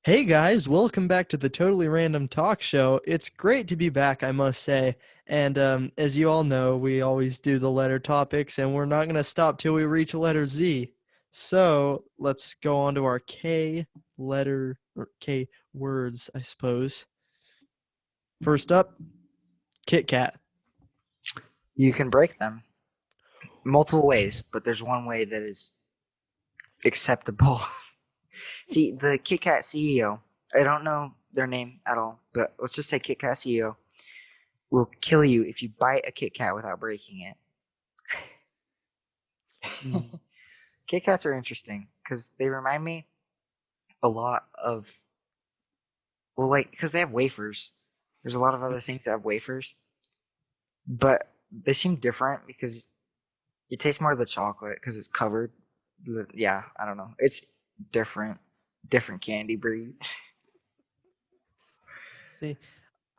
Hey guys, welcome back to the Totally Random Talk Show. It's great to be back, I must say. And as you all know, we always do the letter topics, and we're not going to stop till we reach letter Z. So let's go on to our K letter, or K words, I suppose. First up, Kit Kat. You can break them multiple ways, but there's one way that is acceptable. See, the Kit Kat CEO, I don't know their name at all, but let's just say Kit Kat CEO will kill you if you bite a Kit Kat without breaking it. Mm. Kit Kats are interesting because they remind me a lot of, well, like, because they have wafers. There's a lot of other things that have wafers, but they seem different because you taste more of the chocolate because it's covered. Yeah, I don't know. It's different, different candy breed. See,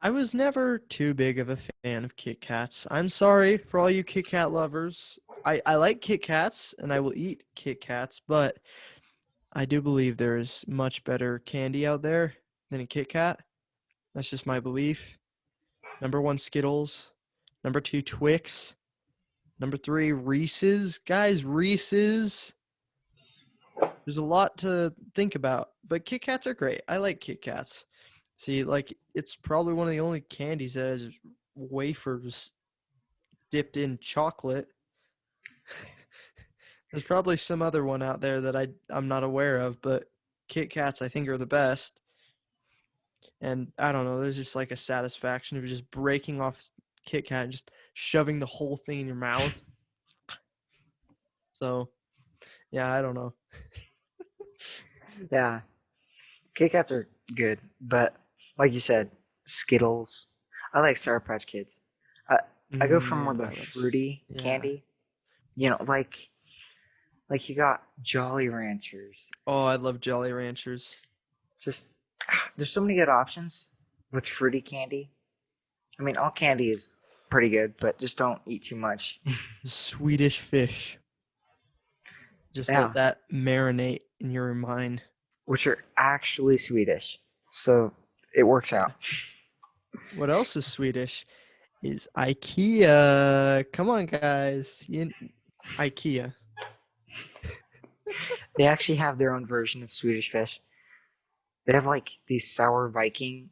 I was never too big of a fan of Kit Kats. I'm sorry for all you Kit Kat lovers. I like Kit Kats and I will eat Kit Kats, but I do believe there is much better candy out there than a Kit Kat. That's just my belief. Number one, Skittles. Number two, Twix. Number three, Reese's. Guys, Reese's. There's a lot to think about, but Kit Kats are great. I like Kit Kats. See, like, it's probably one of the only candies that has wafers dipped in chocolate. There's probably some other one out there that I'm not aware of, but Kit Kats I think are the best. And I don't know, there's just like a satisfaction of just breaking off Kit Kat and just shoving the whole thing in your mouth. So yeah, I don't know. Yeah, Kit Kats are good, but like you said, Skittles. I like Sour Patch Kids. I I go for more the I love. fruity Yeah. candy. Like you got Jolly Ranchers. Oh, I love Jolly Ranchers. Just there's so many good options with fruity candy. I mean, all candy is pretty good, but just don't eat too much. Swedish fish. Just let Yeah, that marinate in your mind. which are actually Swedish, so it works Yeah. out. What else is Swedish? Is IKEA. Come on, guys. IKEA. They actually have their own version of Swedish fish. They have like these sour Viking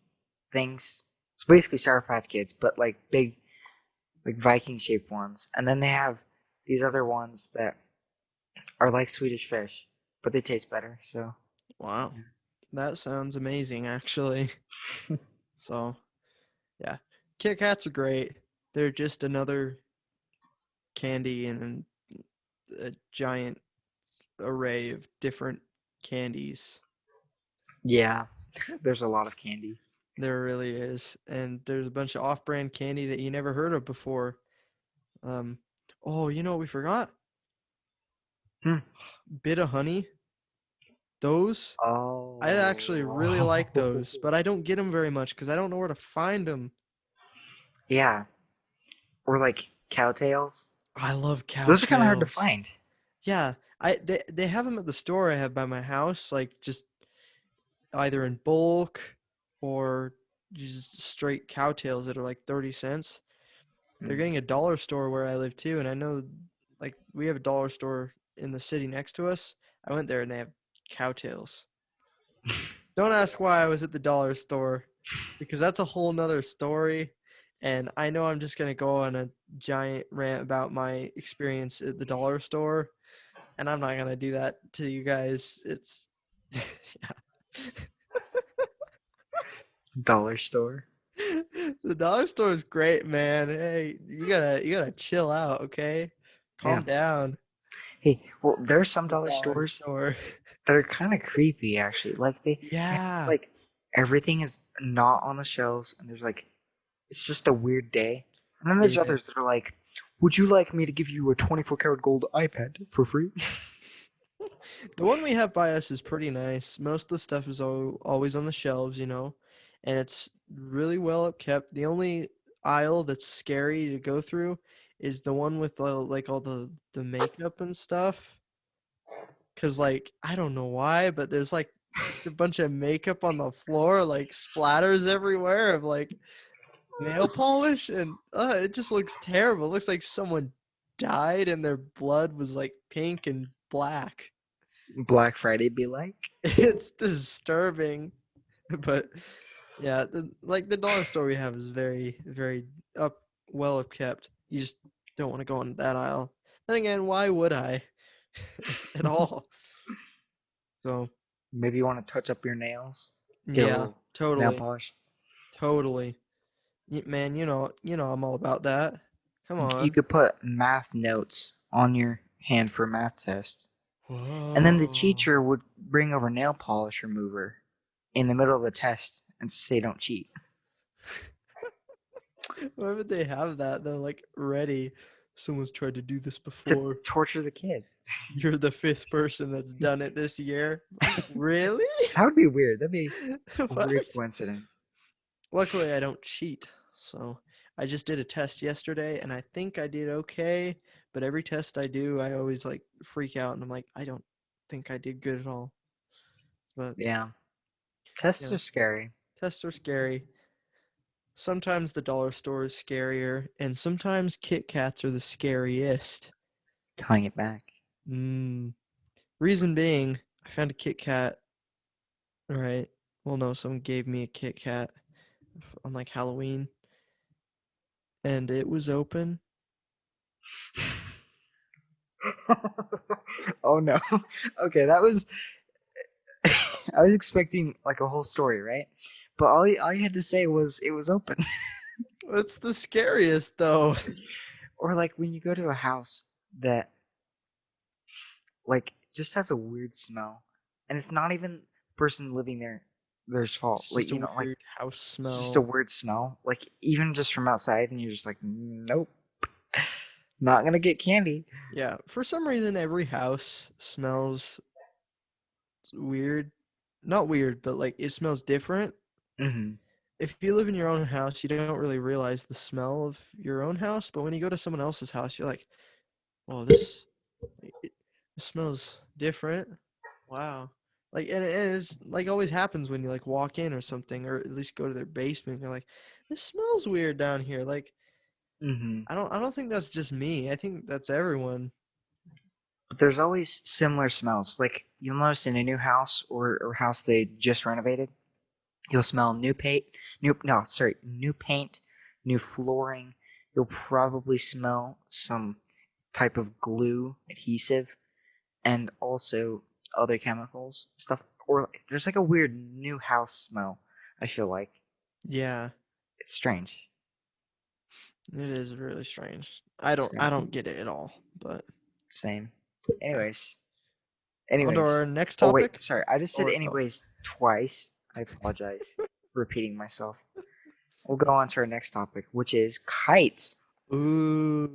things. It's basically Sour Patch Kids, but like big, like Viking shaped ones. And then they have these other ones that are like Swedish fish, but they taste better. So Wow. That sounds amazing, actually. So, yeah. Kit Kats are great. They're just another candy in a giant array of different candies. yeah, there's a lot of candy. There really is. And there's a bunch of off brand candy that you never heard of before. Um, oh, you know what we forgot? Hmm. Bit of honey. Those, I actually really like Oh, those, but I don't get them very much because I don't know where to find them. yeah. Or like cowtails. I love Those are kind of hard to cowtails. find. Yeah, they have them at the store I have by my house, like just either in bulk or just straight cowtails that are like 30 cents. They're Hmm. getting a dollar store where I live too, and I know like we have a dollar store in the city next to us. I went there and they have cowtails. Don't ask why I was at the dollar store because that's a whole nother story. And I know I'm just gonna go on a giant rant about my experience at the dollar store, and I'm not gonna do that to you guys. It's yeah. Dollar store. The dollar store is great, man. Hey, you gotta chill out, okay? Yeah. Calm down. Hey, well, there's some The dollar dollar stores store. that are kind of creepy, actually. Like they have Yeah. like everything is not on the shelves, and there's like it's just a weird day. And then there's Yeah. others that are like, "Would you like me to give you a 24 karat gold iPad for free?" The one we have by us is pretty nice. Most of the stuff is always on the shelves, and it's really well kept. The only aisle that's scary to go through is the one with like all the makeup and stuff. Cause like I don't know why, but there's like just a bunch of makeup on the floor, like splatters everywhere of like nail polish, and it just looks terrible. It looks like someone died and their blood was like pink and black. Black Friday be like. It's disturbing, but yeah, like the dollar store we have is very, very well kept. You just don't want to go in that aisle. Then again, why would I at all? So Maybe you want to touch up your nails. Get a yeah, little nail totally, polish. totally. Man, I'm all about that. Come You on. could put math notes on your hand for a math test. And then the Whoa. teacher would bring over nail polish remover in the middle of the test and say don't cheat. Why would they have that? They're like ready. Someone's tried to do this To before. torture the kids. You're the fifth person that's done it this year. Really? That would be weird. That'd be a What? weird coincidence. Luckily, I don't cheat. So I just did a test yesterday and I think I did okay. But every test I do, I always like freak out and I'm like, I don't think I did good at all. But Yeah. Tests yeah, are scary. tests are scary. Sometimes the dollar store is scarier, and sometimes Kit Kats are the scariest. Tying it back. Mm. Reason being, I found a Kit Kat. Right. Well, no, someone gave me a Kit Kat on like Halloween, and it was open. Oh no. Okay, that was. I was expecting like a whole story, right? But all you had to say was it was open. That's the scariest, though. Or like when you go to a house that like just has a weird smell, and it's not even the person living there their fault. It's Like just a like weird house it's just a smell. weird smell. Like even just from outside, and you're just like, nope, not gonna get candy. Yeah, for some reason, every house smells weird. Not weird, but like it smells different. Hmm. If you live in your own house, you don't really realize the smell of your own house. But when you go to someone else's house, you're like, "Oh, this smells different." Wow. Like, and it's like always happens when you like walk in or something, or at least go to their basement. You're like, "This smells weird down here." Like, Hmm. I don't think that's just me. I think that's everyone. But there's always similar smells. Like you'll notice in a new house or house they just renovated, you'll smell new paint, new paint, new flooring. You'll probably smell some type of glue, adhesive, and also other chemicals stuff. Or there's like a weird new house smell. I feel like Yeah, it's strange. it is really strange. I don't get it at all. But Same. yeah. Anyways, On to our anyways. next Oh wait, topic. sorry. I just said Or anyways twice. I apologize. Repeating myself. We'll go on to our next topic, which is kites. ooh,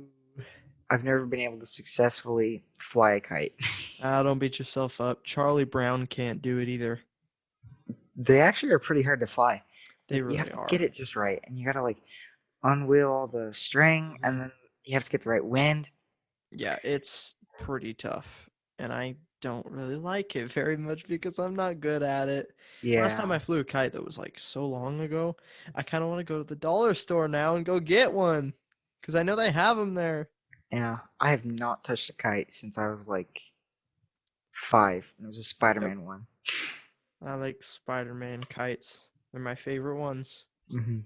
I've never been able to successfully fly a kite. don't beat yourself up. Charlie Brown can't do it either. They actually are pretty hard to fly. They You have really to get are. it just right, and you gotta like unwheel all the string, and Mhm. then you have to get the right wind. Yeah, it's pretty tough, and I don't really like it very much because I'm not good at it. Last time Yeah, I flew a kite that was like so long ago, I kind of want to go to the dollar store now and go get one because I know they have them there. yeah. I have not touched a kite since I was like 5. It was a Yep, Spider-Man one. I like Spider-Man kites. They're my favorite ones. Hmm.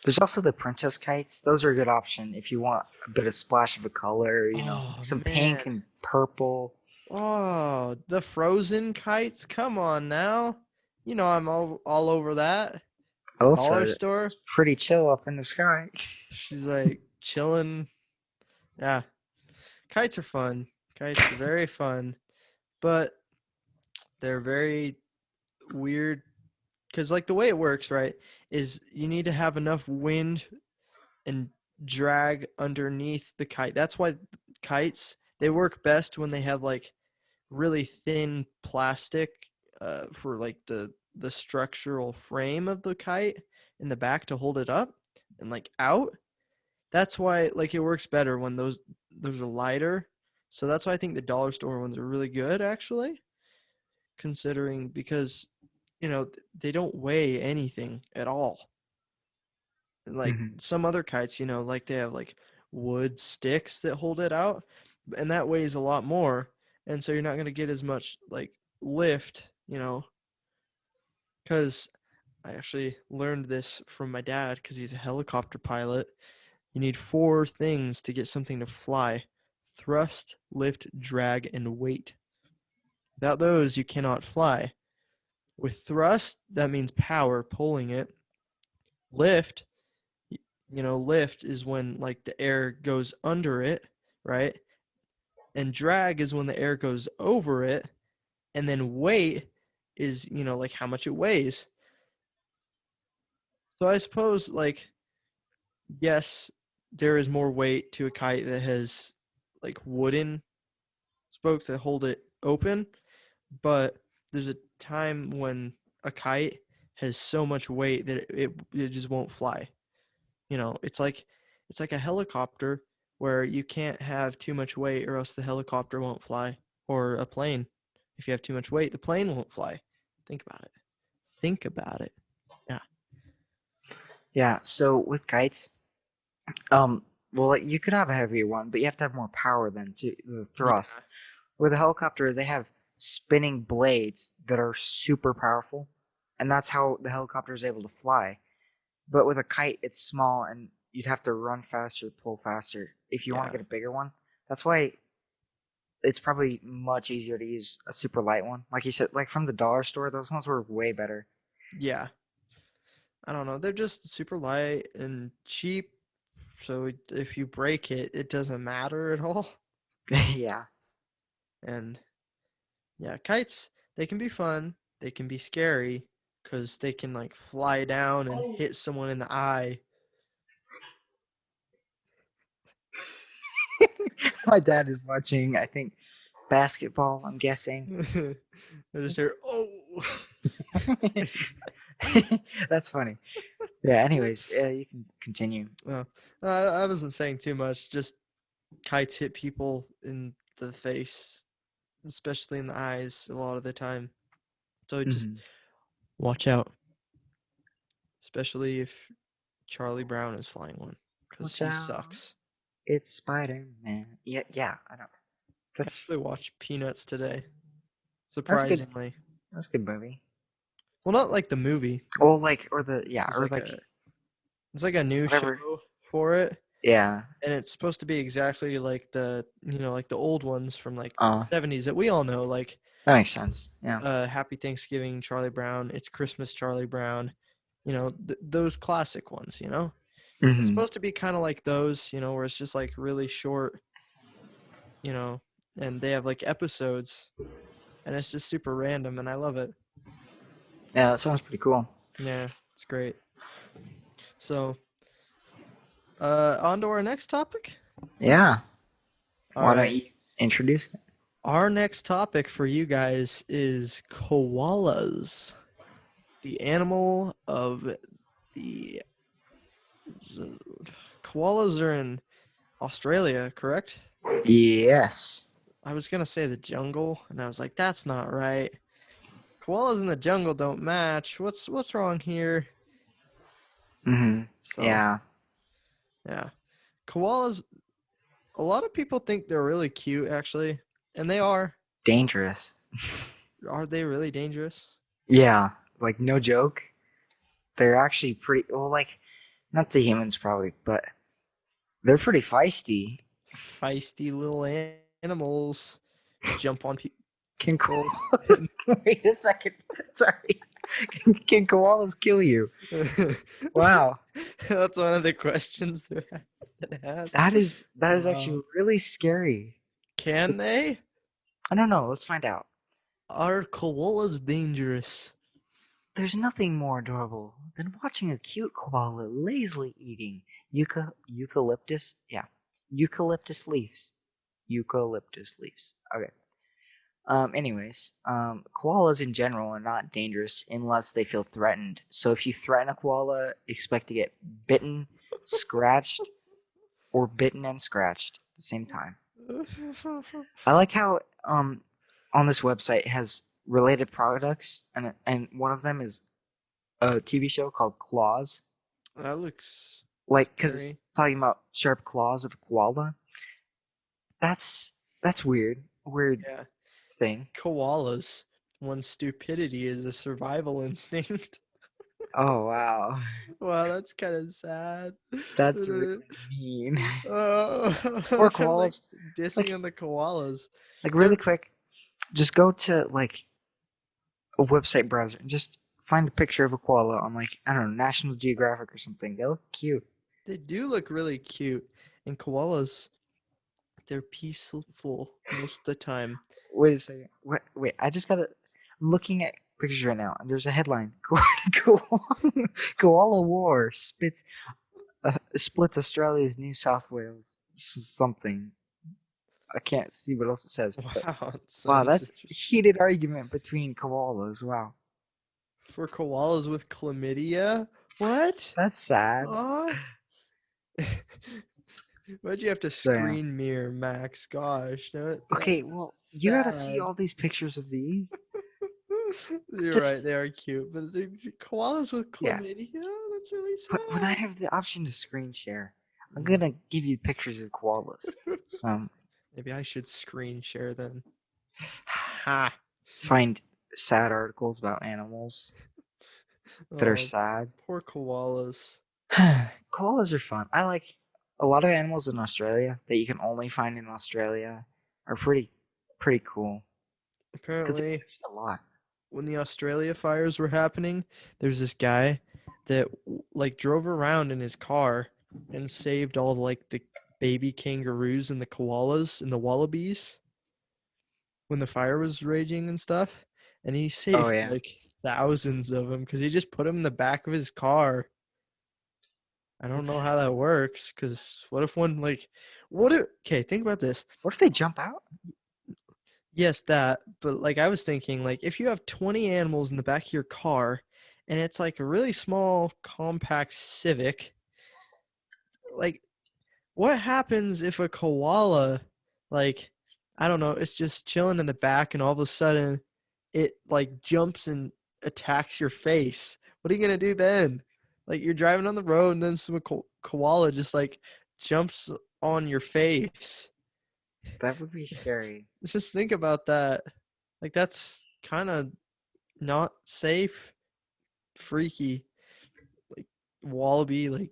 There's also the princess kites. Those are a good option if you want a bit of splash of a color. Oh Some man. pink and purple. Oh, the frozen kites. Come on now. You know I'm all over that. Dollar Elsa, store. it's pretty chill up in the sky. She's like chilling. Yeah, kites are fun. Kites are very fun, but they're very weird because like the way it works, right, is you need to have enough wind and drag underneath the kite. That's why kites they work best when they have like really thin plastic for like the structural frame of the kite in the back to hold it up and like out. That's why like it works better when those are lighter. So that's why I think the dollar store ones are really good actually. considering because they don't weigh anything at all. Like Hmm. some other kites, like they have like wood sticks that hold it out, and that weighs a lot more, and so you're not going to get as much like lift, because I actually learned this from my dad because he's a helicopter pilot. You need four things to get something to fly: thrust, lift, drag, and weight. Without those, you cannot fly. With thrust, that means power pulling it. Lift, lift is when like the air goes under it, right? And drag is when the air goes over it. And then weight is, like how much it weighs. So I suppose, like, yes, there is more weight to a kite that has like wooden spokes that hold it open, but there's a time when a kite has so much weight that it just won't fly. It's like a helicopter where you can't have too much weight or else the helicopter won't fly, or a plane. If you have too much weight, the plane won't fly. Think about it. Think about it. Yeah. Yeah. So with kites, well, like, you could have a heavier one, but you have to have more power than to the thrust. Yeah. With a helicopter, they have spinning blades that are super powerful, and that's how the helicopter is able to fly. But with a kite, it's small, and you'd have to run faster, pull faster if you want to Yeah. get a bigger one. That's why it's probably much easier to use a super light one. Like you said, like from the dollar store, those ones were way better. Yeah. I don't know. They're just super light and cheap. So if you break it, it doesn't matter at all. Yeah. And yeah, kites, they can be fun. They can be scary because they can like fly down and hit someone in the eye. My dad is watching, I think, basketball, I'm guessing. I just hear, oh. That's funny. Yeah, anyways, you can continue. Well, I wasn't saying too much. Just kites hit people in the face, especially in the eyes, a lot of the time. So just Hmm. watch out, especially if Charlie Brown is flying one, because Watch he out. sucks. It's Spider-Man. Yeah, yeah, I know. I That's actually watched Peanuts today, that's a good surprisingly. that's a good movie. Well, not like the movie. Well, like, or the, yeah, There's or like like a It's like a new show whatever. for it, Yeah. and it's supposed to be exactly like like the old ones from like Uh, the 70s that we all know, like that makes sense. Yeah. Happy Thanksgiving, Charlie Brown, It's Christmas, Charlie Brown, those classic ones, It's Hmm. supposed to be kind of like those, where it's just like really short, you know, and they have like episodes, and it's just super random, and I love it. Yeah, that sounds pretty cool. Yeah, it's great. So, on to our next topic. Yeah. All Why don't right. you introduce it? Our next topic for you guys is koalas, the animal of the koalas are in Australia, correct? Yes. I was gonna say the jungle, and I was like, that's not right. Koalas in the jungle don't match. What's wrong here? Hmm. So Yeah. yeah, koalas. A lot of people think they're really cute, actually, and they are. Dangerous. Are they really dangerous? Yeah. Like, no joke. They're actually pretty, well, like, not to humans probably, but they're pretty feisty. Feisty little animals jump on Can people. koalas, wait a second. Sorry. Can koalas kill you? Wow. That's one of the questions that it has. That is Wow. actually really scary. Can they? I don't know. Let's find out. Are koalas dangerous? There's nothing more adorable than watching a cute koala lazily eating eucalyptus. Yeah, eucalyptus leaves. Eucalyptus leaves. Okay. Anyways, koalas in general are not dangerous unless they feel threatened. So if you threaten a koala, expect to get bitten, scratched, or bitten and scratched at the same time. I like how on this website it has related products, and one of them is a TV show called Claws. That looks Like, because it's scary. talking about sharp claws of a koala. That's that's weird. Weird Yeah. thing. Koalas. When stupidity is a survival instinct. Oh wow, Wow, that's kind of sad. that's really mean. Poor I'm like koalas. dissing Like on the koalas. like really They're quick, just go to like a website browser and just find a picture of a koala on like I don't know National Geographic or something. They look cute. they do look really cute, and koalas they're peaceful most of the time. Wait a second. Wait, I just gotta. I'm looking at pictures right now, and there's a headline: Koala War splits Australia's New South Wales. Something. I can't see what else it says, but Wow, wow, sounds that's interesting. heated argument between koalas. Wow, For koalas with chlamydia? What? that's sad. Aw. Why'd you have to So yeah. screen mirror, Max? Gosh, that's Okay, well, you gotta see sad. all these pictures of these. You're right, Just they are cute, but the koalas with yeah. chlamydia? That's really But when I sad. have the option to screen share, I'm Mm. gonna give you pictures of koalas. So Maybe I should screen share then. Ha! find sad articles about animals that are Oh, sad. poor koalas. Koalas are fun. I like a lot of animals in Australia that you can only find in Australia are pretty cool because there's Apparently, actually a lot. when the Australia fires were happening, there's this guy that like drove around in his car and saved all like the baby kangaroos and the koalas and the wallabies when the fire was raging and stuff. And he Oh saved yeah, like thousands of them because he just put them in the back of his car. I don't know it's how that works because what if one like, what if, okay, think about this. what if they jump out? Yes, that, but like I was thinking, like if you have 20 animals in the back of your car and it's like a really small, compact Civic, like what happens if a koala, like, I don't know, it's just chilling in the back and all of a sudden it like jumps and attacks your face? What are you gonna do then? Like you're driving on the road and then some koala just like jumps on your face. That would be scary. Just think about that. Like that's kind of not safe, freaky, like wallaby, like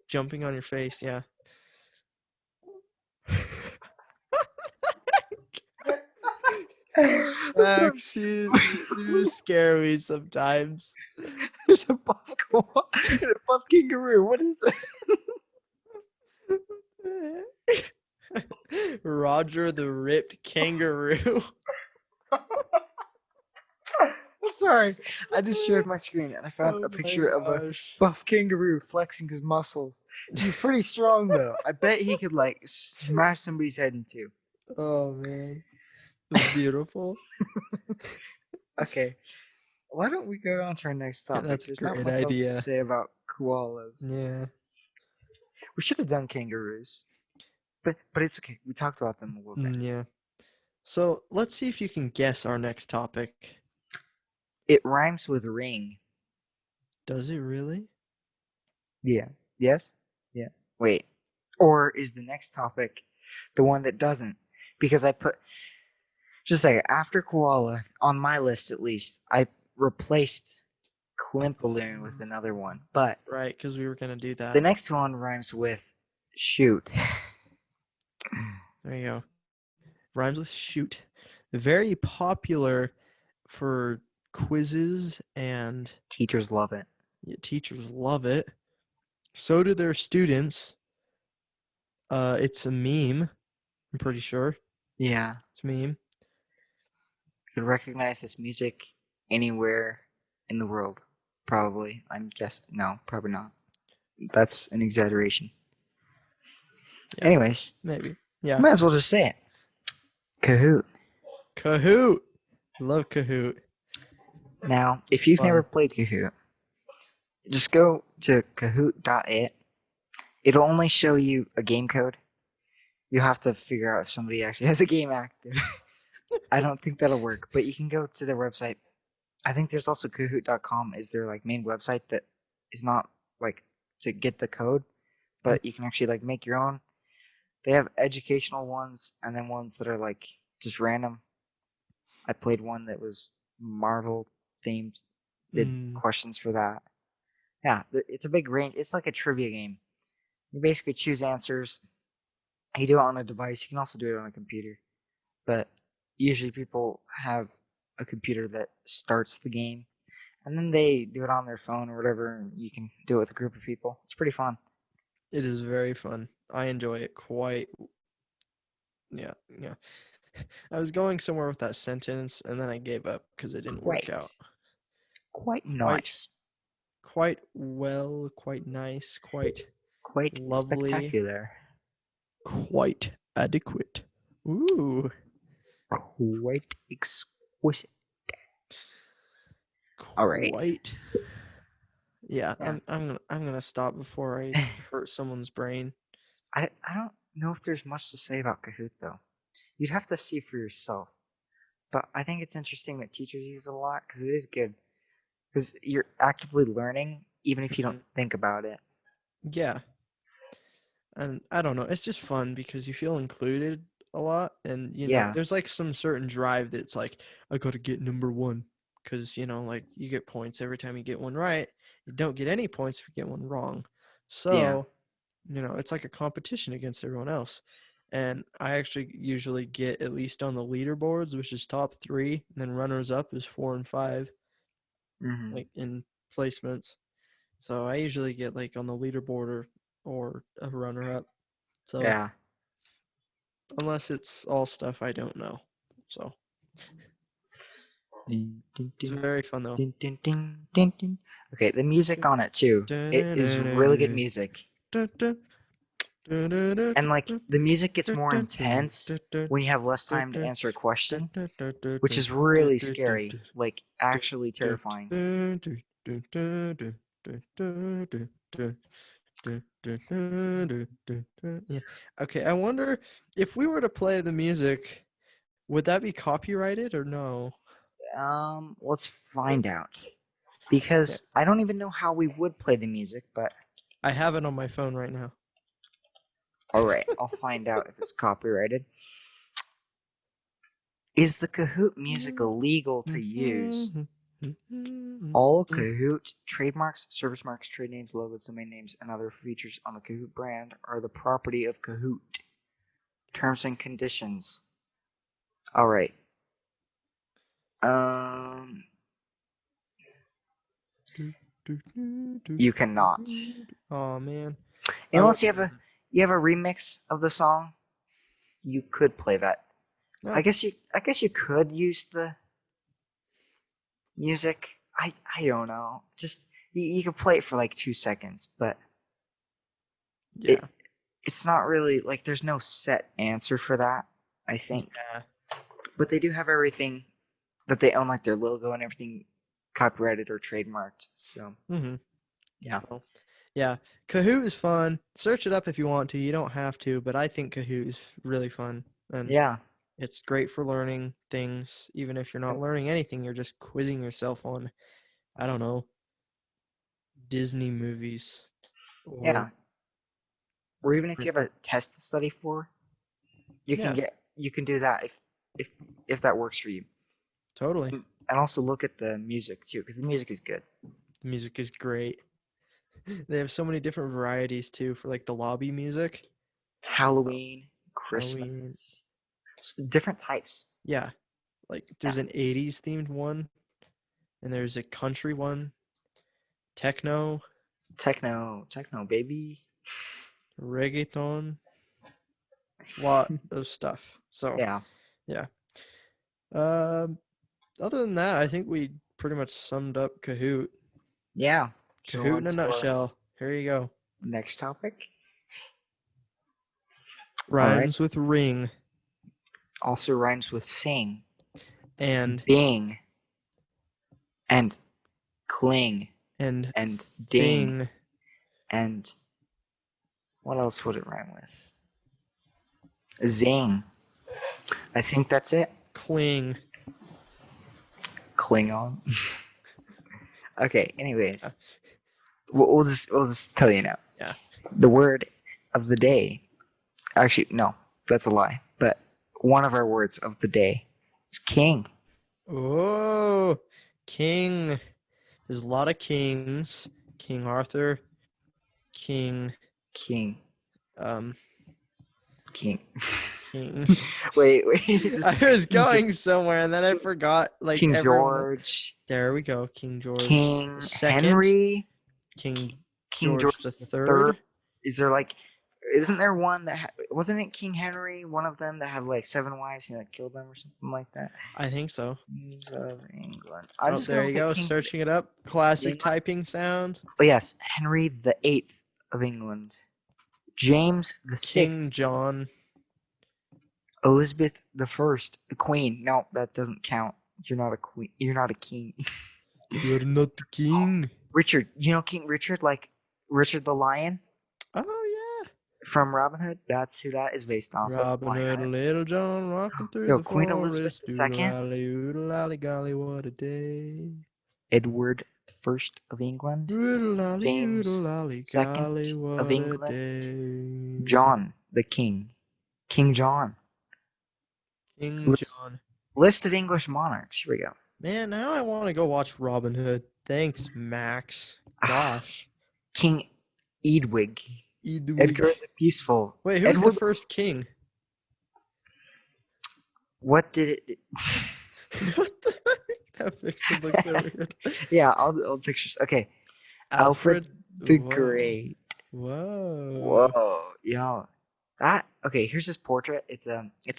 jumping on your face. Yeah. So Max, you scare me sometimes. there's a buff koala and a buff kangaroo. What is this? Roger the ripped kangaroo. I'm sorry. I just shared my screen and I found Oh a my picture of a gosh. buff kangaroo flexing his muscles. He's pretty strong though. I bet he could like smash somebody's head in two. Oh man. It's beautiful. Okay, why don't we go on to our next topic? That's a There's not great much else to idea. say about koalas. Yeah. We should have done kangaroos, but it's okay. We talked about them a little bit. Yeah. So let's see if you can guess our next topic. It rhymes with ring. Does it really? Yeah. Yes. Yeah. Wait. Or is the next topic the one that doesn't? Because I put just a second after koala on my list at least. I replaced Klimpaloon with another one, but Right, because we were gonna do the that. next one rhymes with shoot. There you go. Rhymes with shoot. Very popular for quizzes and Teachers love it. teachers love it. So do their students. It's a meme. I'm pretty sure Yeah. it's a meme. You could recognize this music anywhere in the world. Probably. I'm guessing. No, probably not. That's an exaggeration. Yeah, Anyways, maybe. Yeah. might as well just say it. Kahoot. Kahoot. Love Kahoot. Now, if you've Fun. never played Kahoot, just go to kahoot.it. It'll only show you a game code. You have to figure out if somebody actually has a game active. I don't think that'll work, but you can go to their website. I think there's also Kahoot.com is their like main website that is not like to get the code, but you can actually like make your own. They have educational ones and then ones that are like just random. I played one that was Marvel themed, did Mm, questions for that. Yeah, it's a big range. It's like a trivia game. You basically choose answers. You do it on a device. You can also do it on a computer, but usually people have a computer that starts the game, and then they do it on their phone or whatever. And you can do it with a group of people. It's pretty fun. it is very fun. I enjoy it quite. Yeah, yeah. I was going somewhere with that sentence, and then I gave up because it didn't work Quite, out. quite Quite, nice, quite well, quite nice, quite quite lovely, spectacular, quite adequate. Ooh, quite exquisite. All right. quite. Yeah, Yeah. I'm gonna stop before I hurt someone's brain. I don't know if there's much to say about Kahoot though. You'd have to see for yourself. But I think it's interesting that teachers use it a lot because it is good. Because you're actively learning even if you don't Mhm. think about it. Yeah, and I don't know, it's just fun because you feel included a lot, and Yeah. there's like some certain drive that's like I gotta get number one, because like you get points every time you get one right. You don't get any points if you get one wrong. Yeah. So it's like a competition against everyone else. And I actually usually get at least on the leaderboards, which is top three, and then runners up is four and five, Hmm. like in placements. So I usually get like on the leaderboard or a runner up. So Yeah. unless it's all stuff I don't know. So Ding, ding, it's ding, very fun though. ding, ding, ding, ding, ding. Okay, the music on it too. It is really good music. And like the music gets more intense when you have less time to answer a question, which is really scary, like actually terrifying. Yeah. Okay, I wonder if we were to play the music, would that be copyrighted or no? Let's find out. Okay, Because I don't even know how we would play the music, but I have it on my phone right now. alright, I'll find out if it's copyrighted. Is the Kahoot music illegal to use? All Kahoot trademarks, service marks, trade names, logos, domain names, and other features on the Kahoot brand are the property of Kahoot. Terms and conditions. Alright. Um, you cannot. Oh man, I Unless would. you have a remix of the song, you could play that. No, I guess you could use the music. I don't know. Just you could play it for like 2 seconds, but yeah, it it's not really like there's no set answer for that, I think. yeah. But they do have everything that they own, like their logo and everything, copyrighted or trademarked. So Mm-hmm. yeah, So, yeah, Kahoot is fun. Search it up if you want to. You don't have to, but I think Kahoot is really fun, and yeah, it's great for learning things. Even if you're not learning anything, you're just quizzing yourself on, I don't know, Disney movies or yeah. Or even if you have a test to study for, yeah, you can do that if if that works for you. totally. And also look at the music too, because the music is good. The music is great. They have so many different varieties too for like the lobby music. Uh, Halloween, Halloween. Christmas, different types. Yeah, like Yeah, there's an 80s themed one, and there's a country one, techno, techno, baby. reggaeton, lot of stuff. So, Yeah, yeah. Um, Other than that, I think we pretty much summed up Kahoot. yeah. So Kahoot on in a to our nutshell. Here you go. next topic. All right. Rhymes with ring Also rhymes with sing, and bing, and cling, and and ding, thing. and what else would it rhyme with? Zing. I think that's it. Cling. Klingon. Okay. Anyways, we'll just tell you now. Yeah. The word of the day. Actually, no, that's a lie. But one of our words of the day is king. Oh, king. There's a lot of kings. King Arthur. King. King. Um. King. King. wait. I was going somewhere and then I forgot. Like King everyone. George. There we go. King George King the second. Henry. King King George the third. Is there like? Isn't there one that wasn't it King Henry? One of them that had like 7 wives and like killed them or something like that. I think so. Kings of England. I'm Oh, just there gonna you look go. at Kings of Searching it up. Classic England. typing sound. Oh yes, Henry the Eighth of England, James the Sixth, King John. Elizabeth the First, the Queen. No, that doesn't count. You're not a queen. You're not a king. You're not the king. Richard, you know King Richard, like Richard the Lion Oh yeah. from Robin Hood. That's who that is based off of. Robin Hood, Little John, walking through Yo, the Queen Elizabeth forest. II, Doodle-lally, oodle-lally, golly, what a day. Edward the First of England, Oodle-lally, James oodle-lally, Second golly, of what a England, day. John the King, King John. King John. List of English monarchs. Here we go. Man, now I want to go watch Robin Hood. Thanks, Max. Gosh. King Edwig, Edwig. Edgar the Peaceful. Wait, who's Edward, the first king? what did it? What the heck? That picture looks so weird. Yeah, all the old pictures. Okay, Alfred the Great. Whoa. Whoa, yo, that okay. Here's his portrait. It's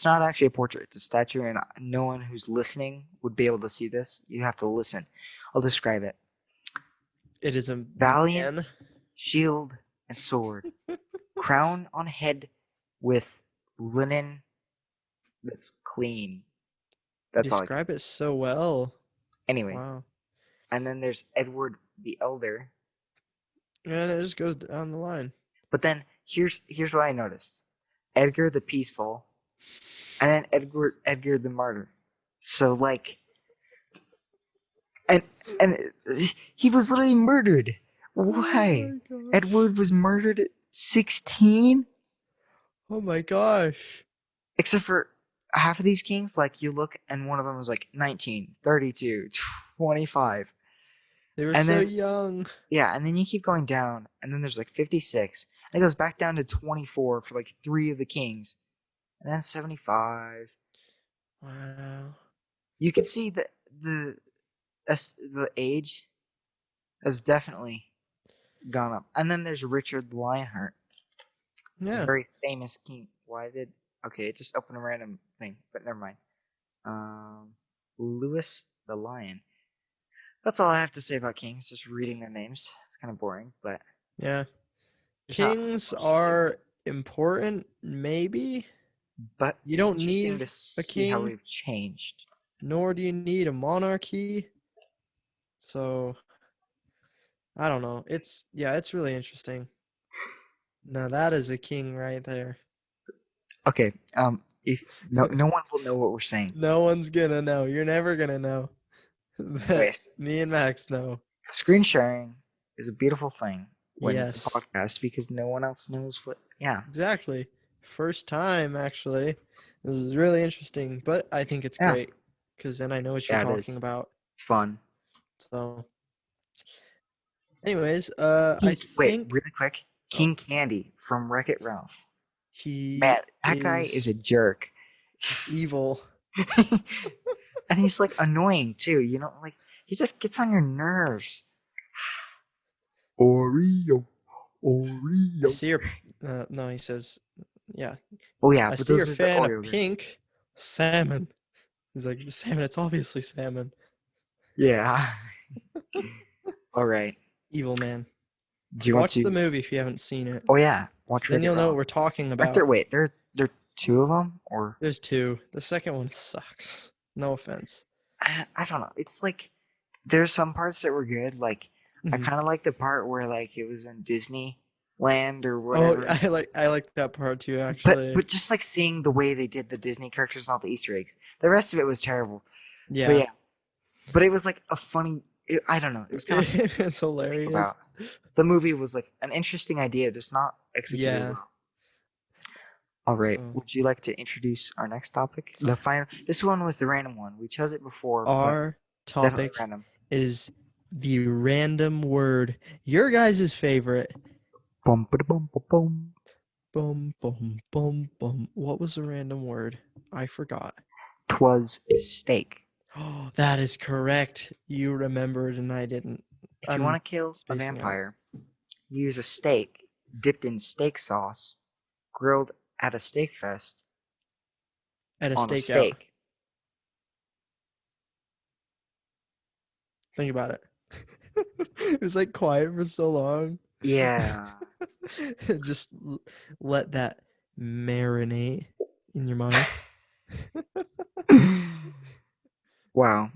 not actually a portrait. It's a statue, and no one who's listening would be able to see this. You have to listen. I'll describe it. It is a Valiant, man. shield, and sword, crown on head with linen that's clean. That's all I can Describe say. it so well. Anyways, Wow. and then there's Edward the Elder. And it just goes down the line. But then here's what I noticed: Edgar the Peaceful, and then Edgar the Martyr. So like, and he was literally murdered. Why? Oh my gosh. Edward was murdered at 16. Oh my gosh. Except for half of these kings, like you look and one of them was like 19, 32, 25. They were And so then- young. Yeah, and then you keep going down, and then there's like 56. And it goes back down to 24 for like 3 of the kings. And then 75. Wow. You can see that the age has definitely gone up. And then there's Richard the Lionheart. Yeah. Very famous king. Okay, it just opened a random thing, but never mind. Louis the Lion. That's all I have to say about kings. Just reading their names. It's kind of boring, but Yeah. there's not Kings much to say. are important, maybe, But you it's don't interesting need to a see how king. we've changed. nor do you need a monarchy. So I don't know. It's really interesting. No, that is a king right there. Okay. If no one will know what we're saying. No one's gonna know. You're never gonna know. But Wait, me and Max know. screen sharing is a beautiful thing when it's a Yes. podcast because no one else knows what. Yeah. Exactly. First time, actually. This is really interesting, but I think it's Yeah. great because then I know what you're Yeah, it talking is. about. It's fun. So, anyways, King, I wait, think really quick. King Candy from Wreck-It Ralph. he Man, that guy is a jerk. evil. And he's like annoying too, you know, like he just gets on your nerves. Oreo, I Oreo. see your. No, he says, yeah. Oh yeah, I but see you're those a are the fan Oreo of guys. pink salmon. He's like, salmon. It's obviously salmon. Yeah. All right. Evil man. Do you want Watch to? the movie if you haven't seen it. Oh yeah, watch Then Wreck-It you'll know what Ralph. we're talking Aren't about. there 2 of them or There's 2. The second one sucks. No offense. I don't know. It's like there's some parts that were good. Like I Mhm. kind of like the part where like it was in Disney land or Oh, whatever. I like that part too, But actually. but just like seeing the way they did the Disney characters and all the Easter eggs. The rest of it was terrible. But Yeah. yeah, but it was like a funny. I don't know. It was kind of funny It's to think hilarious. about. The movie was like an interesting idea, just not executed Yeah. well. All right. So Would you like to introduce our next topic? The final. This one was the random one. We chose it before, but our definitely topic random. is the random word. Your guys' favorite. Bum, ba, bum, bum, bum. Boom, boom, boom, boom. What was the random word? I forgot. 'Twas steak. Oh, that is correct. You remembered and I didn't. If you want I'm to kill a spacing out. vampire, use a steak dipped in steak sauce, grilled at a steak fest At a on a stakeout. steak. Think about it. It was like quiet for so long. Yeah. Just let that marinate in your mouth. Wow.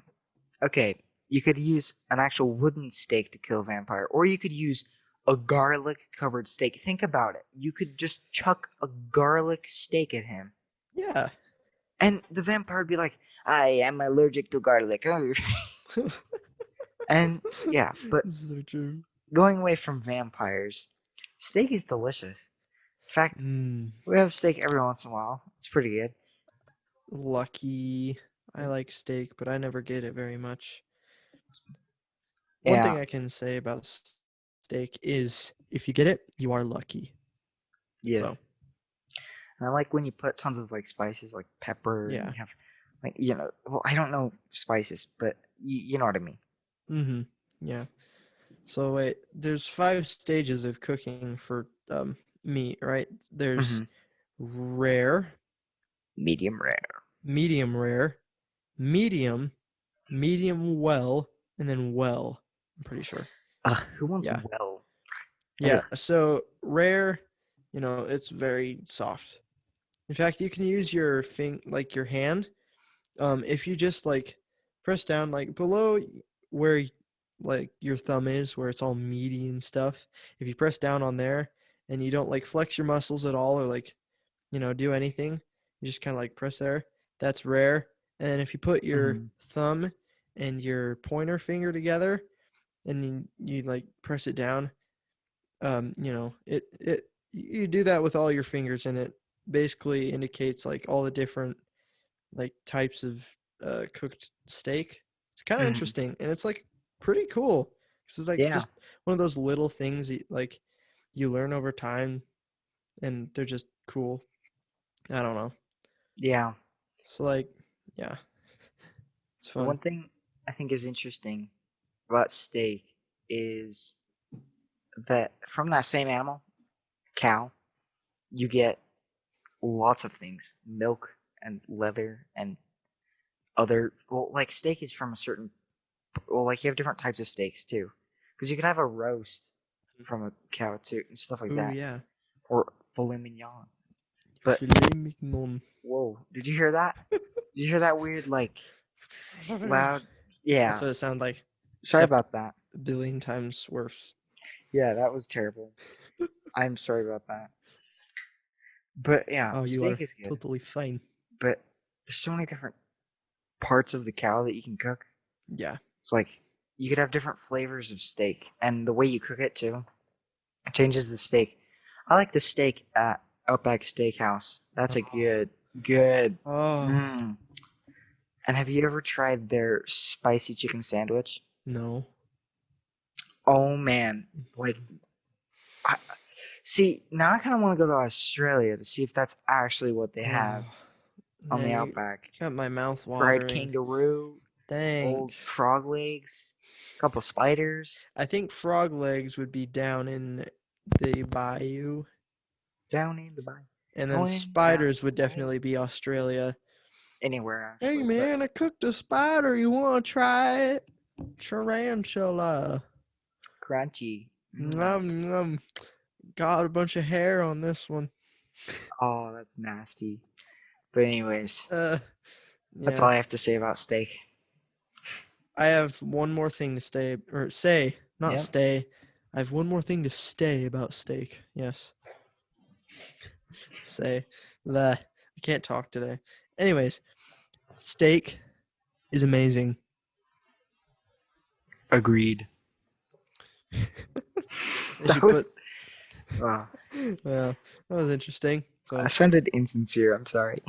Okay. You could use an actual wooden stake to kill a vampire, or you could use a garlic covered steak. Think about it. You could just chuck a garlic steak at him, Yeah. and the vampire would be like, I am allergic to garlic. And yeah, but This is so true. going away from vampires, steak is delicious. In fact, Mm, we have steak every once in a while. It's pretty good. lucky. I like steak, but I never get it very much. One Yeah. thing I can say about steak is if you get it, you are lucky. So, Yes. And I like when you put tons of like spices like pepper and yeah. you have like well I don't know spices, but you know what I mean. Mm-hmm. Yeah. So wait, there's 5 stages of cooking for meat, right? There's Hmm. rare, Medium rare. medium rare, medium, medium well, and then well. I'm pretty sure. Ugh, who wants Yeah. well? Yeah. Ugh. So rare, it's very soft. In fact, you can use your like your hand. If you just like press down like below where like your thumb is, where it's all meaty and stuff. If you press down on there and you don't like flex your muscles at all or like do anything, you just kind of like press there. That's rare. And then if you put your Hmm. thumb and your pointer finger together and you like press it down, it you do that with all your fingers and it basically indicates like all the different like types of cooked steak. It's kind of Hmm. interesting and it's like pretty cool because it's like Yeah. just one of those little things that, like you learn over time and they're just cool. I don't know. Yeah. So like, yeah, it's The fun. one thing I think is interesting about steak is that from that same animal, cow, you get lots of things. Milk and leather and other like steak is from a certain like you have different types of steaks too, because you can have a roast from a cow too and stuff like Oh that, yeah, or filet mignon. But filet mignon. whoa, did you hear that? Did you hear that weird like loud? That's Yeah, what it sounds like, sorry except about that. a billion times worse. Yeah, that was terrible. I'm sorry about that. But yeah, Oh, you steak are is good. totally fine. But there's so many different parts of the cow that you can cook. Yeah. It's like you could have different flavors of steak, and the way you cook it too changes the steak. I like the steak at Outback Steakhouse. That's a good. Oh Mm. And have you ever tried their spicy chicken sandwich? no. Oh man, like, I, see, now I kind of want to go to Australia to see if that's actually what they have Oh on the man, you Outback. got my mouth Fried watering. kangaroo, old Thanks. frog legs, couple spiders I think frog legs would be down in the bayou, down in Dubai, and then going down spiders would in Dubai, definitely be Australia. anywhere Hey actually, but man, I cooked a spider. You want to try it? Tarantula. crunchy. Mm. Nom. Got a bunch of hair on this one. Oh, that's nasty. But anyways, Uh, that's yeah. all I have to say about steak. I have one more thing to say, not Yep. stay. I have one more thing to say about steak. Yes. Say that I can't talk today. Anyways, steak is amazing. Agreed. I That should was. put. Wow. Yeah, that was interesting. I So sounded insincere. I'm sorry.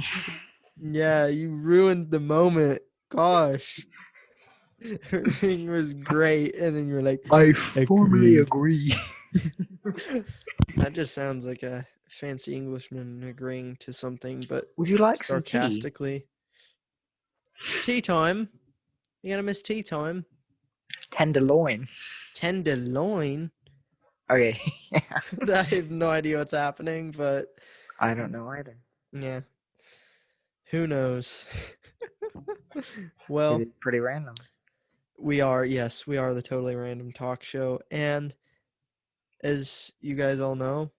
yeah, you ruined the moment. Gosh, everything was great, and then you were like, I formally agreed. agree. That just sounds like a fancy Englishman agreeing to something, but Would you like some tea? sarcastically. Tea time. You gotta miss tea time. Tenderloin. Tenderloin. Okay. I have no idea what's happening, but I don't know either. yeah, who knows? It Well, is pretty random. yes, we are the Totally Random Talk Show. And as you guys all know,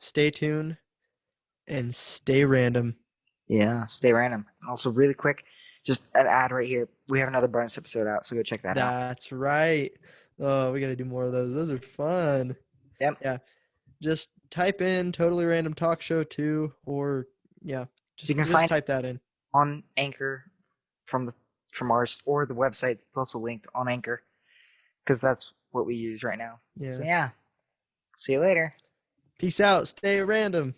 stay tuned and stay random. Yeah, stay random. Also, really quick, just an ad right here. We have another bonus episode out, so go check that out. That's right. Oh, we got to do more of those. Those are fun. Yep. Yeah. Just type in Totally Random Talk Show 2, or yeah, You can just find type that in. on Anchor from ours or the website. It's also linked on Anchor because that's what we use right now. So Yeah. yeah, see you later. Peace out. Stay random.